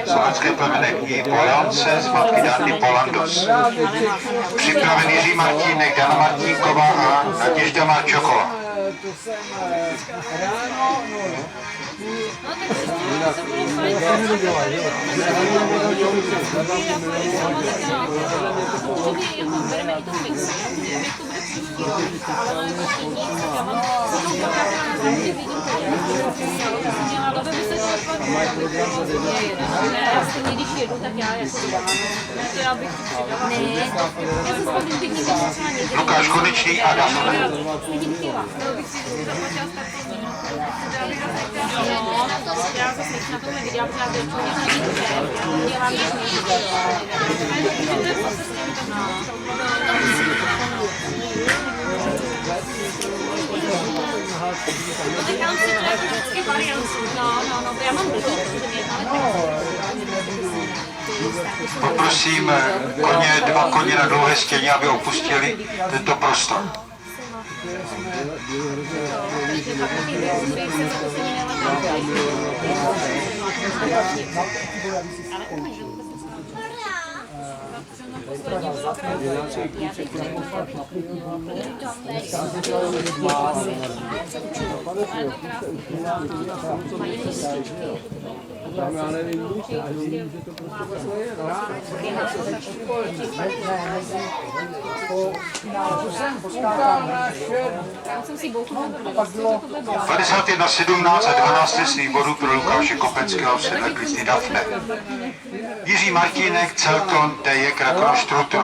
slovenské plemenek i Polance z matky Dáty Polandos. Připraven Jiří Martínek, Dana Martínková a Naděžda Marčoková. To jsem ráno, když jedu, tak já jako to já bych Lukáš Konečný a Adam. já zase na tomhle viděla pořád dělám nechám si vždycky variantu. No, já mám blbý, protože mě Poprosím dva koně na dlouhé stěně, aby opustili tento prostor. já 51-17 a 12 trestných bodů pro Lukáše Kopeckého v sedle Klizny Dafne. Jiří Martínek, Celton, Dejek, Rakonoš, Trutr.